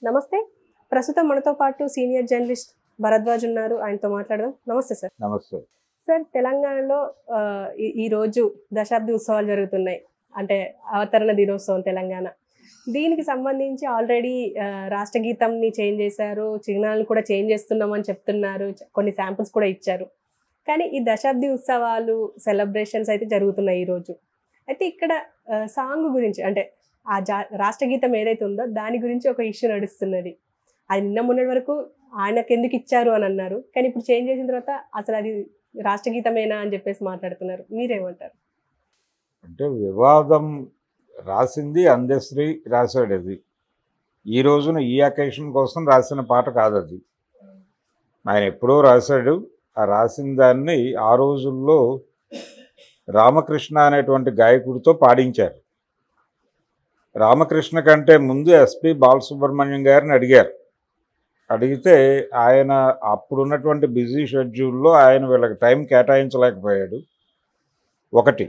నమస్తే. ప్రస్తుతం మనతో పాటు సీనియర్ జర్నలిస్ట్ భరద్వాజ్ ఉన్నారు. ఆయనతో మాట్లాడదాం. నమస్తే సార్. నమస్తే సార్, తెలంగాణలో ఈ రోజు దశాబ్ది ఉత్సవాలు జరుగుతున్నాయి. అంటే అవతరణ దినోత్సవం తెలంగాణ. దీనికి సంబంధించి ఆల్రెడీ రాష్ట్ర గీతంని చేంజ్ చేశారు, చిహ్నాలను కూడా చేంజ్ చేస్తున్నామని చెప్తున్నారు, కొన్ని శాంపుల్స్ కూడా ఇచ్చారు. కానీ ఈ దశాబ్ది ఉత్సవాలు సెలబ్రేషన్స్ అయితే జరుగుతున్నాయి ఈరోజు. అయితే ఇక్కడ సాంగ్ గురించి అంటే ఆ రాష్ట్ర గీతం ఏదైతే ఉందో దాని గురించి ఒక ఇష్యూ నడుస్తున్నది. అది నిన్న మొన్నటి వరకు ఆయనకు ఎందుకు ఇచ్చారు అని అన్నారు, కానీ ఇప్పుడు చేంజ్ చేసిన తర్వాత అసలు అది రాష్ట్ర గీతమేనా అని చెప్పేసి మాట్లాడుతున్నారు. మీరేమంటారు? అంటే వివాదం రాసింది అందశ్రీ రాశాడు. అది ఈ రోజున ఈ అకేషన్ కోసం రాసిన పాట కాదు. అది ఆయన ఎప్పుడో రాశాడు. ఆ రాసిన దాన్ని ఆ రోజుల్లో రామకృష్ణ అనేటువంటి గాయకుడితో పాడించారు. రామకృష్ణ కంటే ముందు ఎస్పి బాలసుబ్రహ్మణ్యం గారిని అడిగారు. అడిగితే ఆయన అప్పుడున్నటువంటి బిజీ షెడ్యూల్లో ఆయన వీళ్ళకి టైం కేటాయించలేకపోయాడు. ఒకటి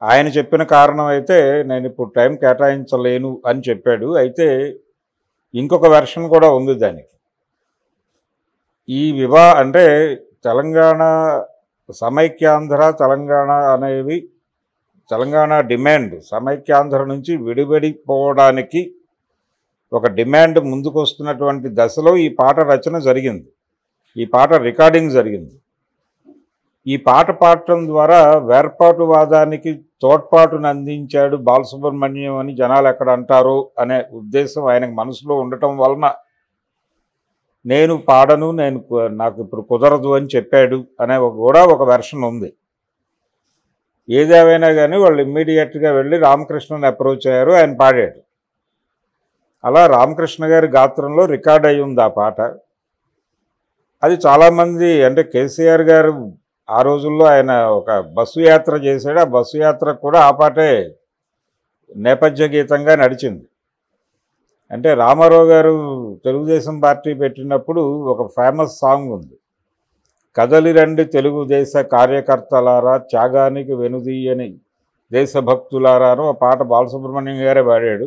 ఆయన చెప్పిన కారణం అయితే నేను ఇప్పుడు టైం కేటాయించలేను అని చెప్పాడు. అయితే ఇంకొక వెర్షన్ కూడా ఉంది దానికి. ఈ అంటే తెలంగాణ సమైక్యాంధ్ర తెలంగాణ అనేవి తెలంగాణ డిమాండ్ సమైక్యాంధ్ర నుంచి విడిపోవడానికి ఒక డిమాండ్ ముందుకు వస్తున్నటువంటి దశలో ఈ పాట రచన జరిగింది. ఈ పాట రికార్డింగ్ జరిగింది. ఈ పాట పాడటం ద్వారా వేర్పాటువాదానికి తోడ్పాటును అందించాడు బాలసుబ్రహ్మణ్యం అని జనాలు ఎక్కడ అంటారో అనే ఉద్దేశం ఆయనకు మనసులో ఉండటం వలన నేను పాడను, నాకు ఇప్పుడు కుదరదు అని చెప్పాడు అనే కూడా ఒక వెర్షన్ ఉంది. ఏదేమైనా కానీ వాళ్ళు ఇమ్మీడియట్గా వెళ్ళి రామకృష్ణని అప్రోచ్ అయ్యారు. ఆయన పాడాడు. అలా రామకృష్ణ గారి గాత్రంలో రికార్డ్ అయి ఉంది ఆ పాట. అది చాలామంది అంటే కేసీఆర్ గారు ఆ రోజుల్లో ఆయన ఒక బస్సు యాత్ర చేశాడు. ఆ బస్సు యాత్రకు కూడా ఆ పాటే నేపథ్య గీతంగా నడిచింది. అంటే రామారావు గారు తెలుగుదేశం పార్టీ పెట్టినప్పుడు ఒక ఫేమస్ సాంగ్ ఉంది, కదలి రండి తెలుగుదేశ కార్యకర్తలారా త్యాగానికి వెనుదీయని దేశభక్తులారా అని ఒక పాట బాలసుబ్రహ్మణ్యం గారే పాడాడు.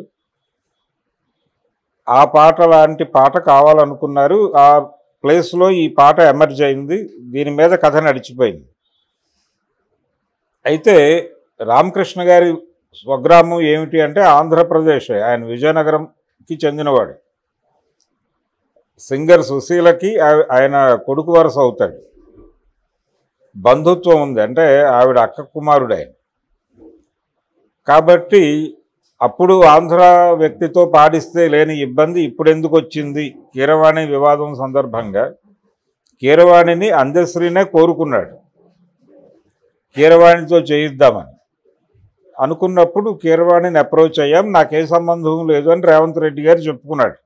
ఆ పాట లాంటి పాట కావాలనుకున్నారు. ఆ ప్లేస్లో ఈ పాట ఎమర్జ్ అయింది. దీని మీద కథ నడిచిపోయింది. అయితే రామకృష్ణ గారి స్వగ్రామం ఏమిటి అంటే ఆంధ్రప్రదేశ్. ఆయన విజయనగరంకి చెందినవాడు. సింగర్ సుశీలకి ఆయన కొడుకు వరుస అవుతాడు. బంధుత్వం ఉంది, అంటే ఆవిడ అక్క కుమారుడు ఆయన. కాబట్టి అప్పుడు ఆంధ్ర వ్యక్తితో పాడిస్తే లేని ఇబ్బంది ఇప్పుడు ఎందుకు వచ్చింది? కీరవాణి వివాదం సందర్భంగా కీరవాణిని అందశ్రీనే కోరుకున్నాడు. కీరవాణితో చేయిద్దామని అనుకున్నప్పుడు కీరవాణిని అప్రోచ్ అయ్యాం, నాకే సంబంధం లేదు అని రేవంత్ రెడ్డి గారు చెప్పుకున్నాడు.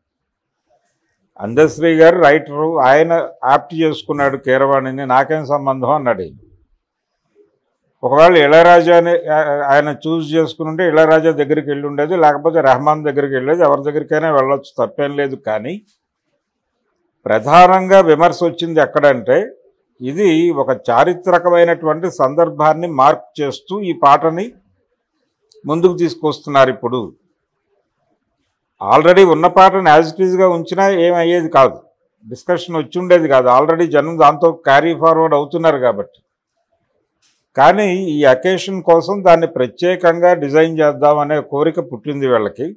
అందశ్రీ గారు రైటరు, ఆయన యాప్ట్ చేసుకున్నాడు కీరవాణిని, నాకేం సంబంధం అన్నాడు. ఒకవేళ ఇళయరాజాని ఆయన చూస్ చేసుకుని ఉంటే ఇళయరాజా దగ్గరికి వెళ్ళి ఉండేది, లేకపోతే రెహమాన్ దగ్గరికి వెళ్ళేది, ఎవరి దగ్గరికైనా వెళ్ళొచ్చు, తప్పేం లేదు. కానీ ప్రధానంగా విమర్శ వచ్చింది ఎక్కడంటే ఇది ఒక చారిత్రకమైనటువంటి సందర్భాన్ని మార్క్ చేస్తూ ఈ పాటని ముందుకు తీసుకొస్తున్నారు. ఇప్పుడు ఆల్రెడీ ఉన్న పాటను యాజ్ ఇట్ ఈజ్గా ఉంచినా ఏమయ్యేది కాదు, డిస్కషన్ వచ్చి ఉండేది కాదు. ఆల్రెడీ జనం దాంతో క్యారీ ఫార్వర్డ్ అవుతున్నారు కాబట్టి. కానీ ఈ అకేషన్ కోసం దాన్ని ప్రత్యేకంగా డిజైన్ చేద్దామనే కోరిక పుట్టింది వీళ్ళకి.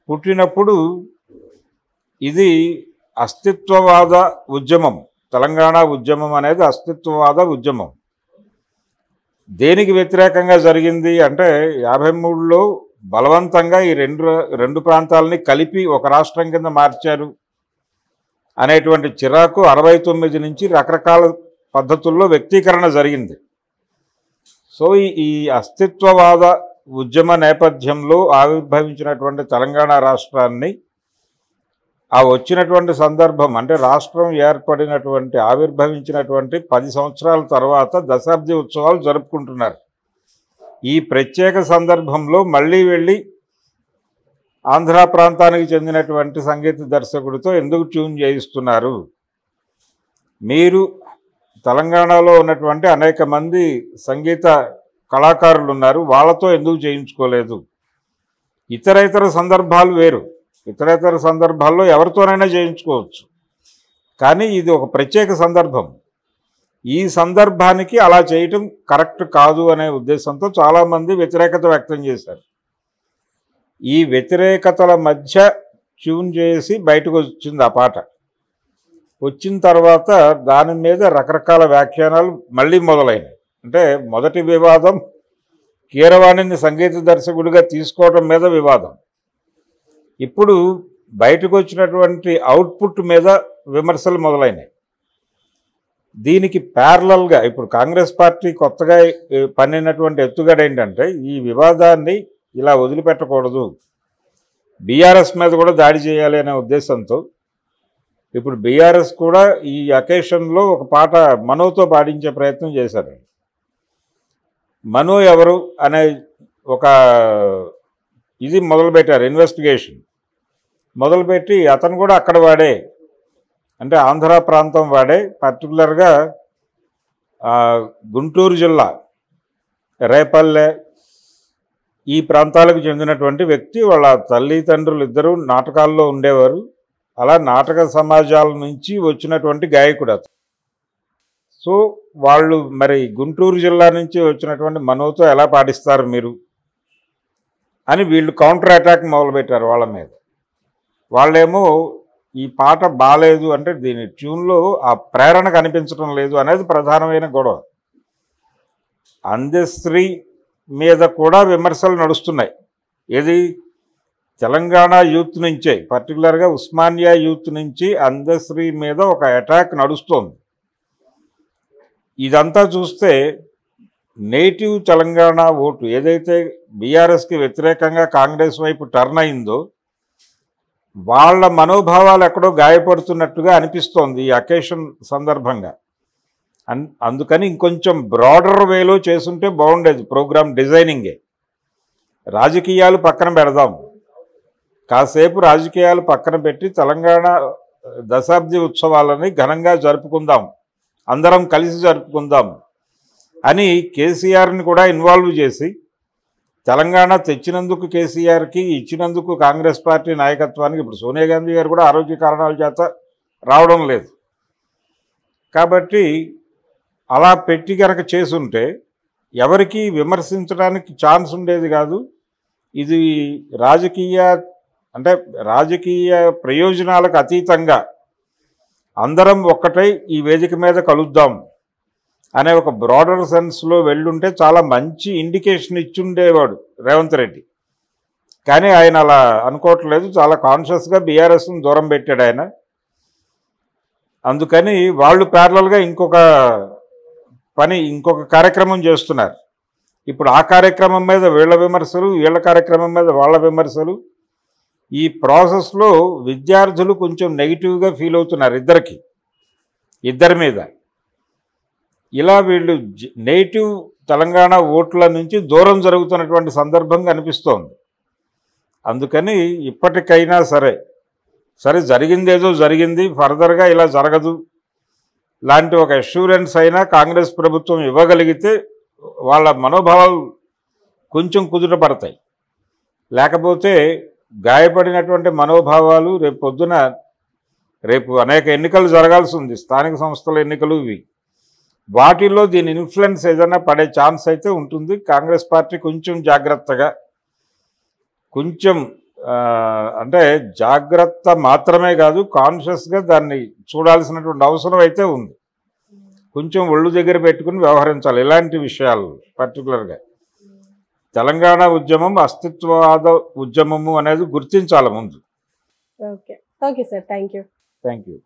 పుట్టినప్పుడు ఇది అస్తిత్వవాద ఉద్యమం, తెలంగాణ ఉద్యమం అనేది అస్తిత్వవాద ఉద్యమం. దేనికి వ్యతిరేకంగా జరిగింది అంటే 53లో బలవంతంగా ఈ రెండు ప్రాంతాలని కలిపి ఒక రాష్ట్రం కింద మార్చారు అనేటువంటి చిరాకు 69 నుంచి రకరకాల పద్ధతుల్లో వ్యక్తీకరణ జరిగింది. సో ఈ అస్తిత్వవాద ఉద్యమ నేపథ్యంలో ఆవిర్భవించినటువంటి తెలంగాణ రాష్ట్రాన్ని ఆ వచ్చినటువంటి సందర్భం అంటే రాష్ట్రం ఏర్పడినటువంటి ఆవిర్భవించినటువంటి 10 సంవత్సరాల తర్వాత దశాబ్ది ఉత్సవాలు జరుపుకుంటున్నారు. ఈ ప్రత్యేక సందర్భంలో మళ్ళీ వెళ్ళి ఆంధ్ర ప్రాంతానికి చెందినటువంటి సంగీత దర్శకుడితో ఎందుకు ట్యూన్ చేయిస్తున్నారు? మీరు తెలంగాణలో ఉన్నటువంటి అనేక మంది సంగీత కళాకారులు ఉన్నారు, వాళ్ళతో ఎందుకు చేయించుకోలేదు? ఇతర సందర్భాలు వేరు. ఇతరేతర సందర్భాల్లో ఎవరితోనైనా చేయించుకోవచ్చు. కానీ ఇది ఒక ప్రత్యేక సందర్భం. ఈ సందర్భానికి అలా చేయటం కరెక్ట్ కాదు అనే ఉద్దేశంతో చాలామంది వ్యతిరేకత వ్యక్తం చేశారు. ఈ వ్యతిరేకతల మధ్య ట్యూన్ చేసి బయటకు వచ్చింది ఆ పాట. వచ్చిన తర్వాత దాని మీద రకరకాల వ్యాఖ్యానాలు మళ్ళీ మొదలైనవి. అంటే మొదటి వివాదం కీరవాణిని సంగీత దర్శకుడిగా తీసుకోవడం మీద వివాదం. ఇప్పుడు బయటకు వచ్చినటువంటి అవుట్పుట్ మీద విమర్శలు మొదలైనవి. దీనికి ప్యారలల్గా ఇప్పుడు కాంగ్రెస్ పార్టీ కొత్తగా పన్నినటువంటి ఎత్తుగడ ఏంటంటే ఈ వివాదాన్ని ఇలా వదిలిపెట్టకూడదు, బీఆర్ఎస్ మీద కూడా దాడి చేయాలి అనే ఉద్దేశంతో ఇప్పుడు బీఆర్ఎస్ కూడా ఈ అకేషన్లో ఒక పాట మనోతో పాడించే ప్రయత్నం చేశారు. మనో ఎవరు అనే ఒక ఇది మొదలుపెట్టారు, ఇన్వెస్టిగేషన్ మొదలుపెట్టి అతను కూడా అక్కడ వాడే, అంటే ఆంధ్ర ప్రాంతం వాడే, పర్టికులర్గా గుంటూరు జిల్లా రేపల్లె ఈ ప్రాంతాలకు చెందినటువంటి వ్యక్తి. వాళ్ళ తల్లిదండ్రులు ఇద్దరు నాటకాల్లో ఉండేవారు. అలా నాటక సమాజాల నుంచి వచ్చినటువంటి గాయకుడు అతను. సో వాళ్ళు మరి గుంటూరు జిల్లా నుంచి వచ్చినటువంటి మనోతో ఎలా పాటిస్తారు మీరు అని వీళ్ళు కౌంటర్ అటాక్ మొదలుపెట్టారు వాళ్ళ మీద. వాళ్ళేమో ఈ పాట బాలేదు అంటే దీని ట్యూన్లో ఆ ప్రేరణ కనిపించడం లేదు అనేది ప్రధానమైన గొడవ. అందశ్రీ మీద కూడా విమర్శలు నడుస్తున్నాయి. ఏది తెలంగాణ యూత్ నుంచే, పర్టికులర్గా ఉస్మానియా యూత్ నుంచి అందశ్రీ మీద ఒక అటాక్ నడుస్తోంది. ఇదంతా చూస్తే నేటివ్ తెలంగాణ ఓటు ఏదైతే బీఆర్ఎస్కి వ్యతిరేకంగా కాంగ్రెస్ వైపు టర్న్ అయిందో వాళ్ళ మనోభావాలు ఎక్కడో గాయపడుతున్నట్టుగా అనిపిస్తోంది ఈ అకేషన్ సందర్భంగా. అందుకని ఇంకొంచెం బ్రాడర్ వేలో చేసుంటే బాగుండేది ప్రోగ్రామ్ డిజైనింగే. రాజకీయాలు పక్కన పెడదాం, కాసేపు రాజకీయాలు పక్కన పెట్టి తెలంగాణ దశాబ్ది ఉత్సవాలని ఘనంగా జరుపుకుందాం, అందరం కలిసి జరుపుకుందాం అని కేసీఆర్ని కూడా ఇన్వాల్వ్ చేసి, తెలంగాణ తెచ్చినందుకు కేసీఆర్కి, ఇచ్చినందుకు కాంగ్రెస్ పార్టీ నాయకత్వానికి, ఇప్పుడు సోనియా గాంధీ గారు కూడా ఆరోగ్య కారణాల చేత రావడం లేదు కాబట్టి అలా పెట్టి కనుక చేసుంటే ఎవరికి విమర్శించడానికి ఛాన్స్ ఉండేది కాదు. ఇది రాజకీయ ప్రయోజనాలకు అతీతంగా అందరం ఒక్కటై ఈ వేదిక మీద కలుద్దాం అనే ఒక బ్రాడర్ సెన్స్లో వెళ్ళుంటే చాలా మంచి ఇండికేషన్ ఇచ్చుండేవాడు రేవంత్ రెడ్డి. కానీ ఆయన అలా అనుకోవట్లేదు, చాలా కాన్షియస్గా బీఆర్ఎస్ని దూరం పెట్టాడు ఆయన. అందుకని వాళ్ళు ప్యారలల్గా ఇంకొక కార్యక్రమం చేస్తున్నారు. ఇప్పుడు ఆ కార్యక్రమం మీద వీళ్ళ విమర్శలు, వీళ్ళ కార్యక్రమం మీద వాళ్ళ విమర్శలు. ఈ ప్రాసెస్లో విద్యార్థులు కొంచెం నెగిటివ్గా ఫీల్ అవుతున్నారు ఇద్దరి మీద. ఇలా వీళ్ళు నేటివ్ తెలంగాణ ఓట్ల నుంచి దూరం జరుగుతున్నటువంటి సందర్భం కనిపిస్తోంది. అందుకని ఇప్పటికైనా సరే జరిగిందేదో జరిగింది, ఫర్దర్గా ఇలా జరగదు లాంటి ఒక అష్యూరెన్స్ అయినా కాంగ్రెస్ ప్రభుత్వం ఇవ్వగలిగితే వాళ్ళ మనోభావాలు కొంచెం కుదుటపడతాయి. లేకపోతే గాయపడినటువంటి మనోభావాలు రేపు అనేక ఎన్నికలు జరగాల్సి ఉంది, స్థానిక సంస్థల ఎన్నికలు ఇవి. వాటిల్లో దీని ఇన్ఫ్లుయెన్స్ ఏదైనా పడే ఛాన్స్ అయితే ఉంటుంది. కాంగ్రెస్ పార్టీ కొంచెం జాగ్రత్తగా, అంటే జాగ్రత్త మాత్రమే కాదు, కాన్షియస్గా దాన్ని చూడాల్సినటువంటి అవసరం అయితే ఉంది. కొంచెం ఒళ్ళు దగ్గర పెట్టుకుని వ్యవహరించాలి ఇలాంటి విషయాలు. పర్టికులర్గా తెలంగాణ ఉద్యమం అస్తిత్వవాద ఉద్యమము అనేది గుర్తించాలి ముందు. Okay sir, thank you.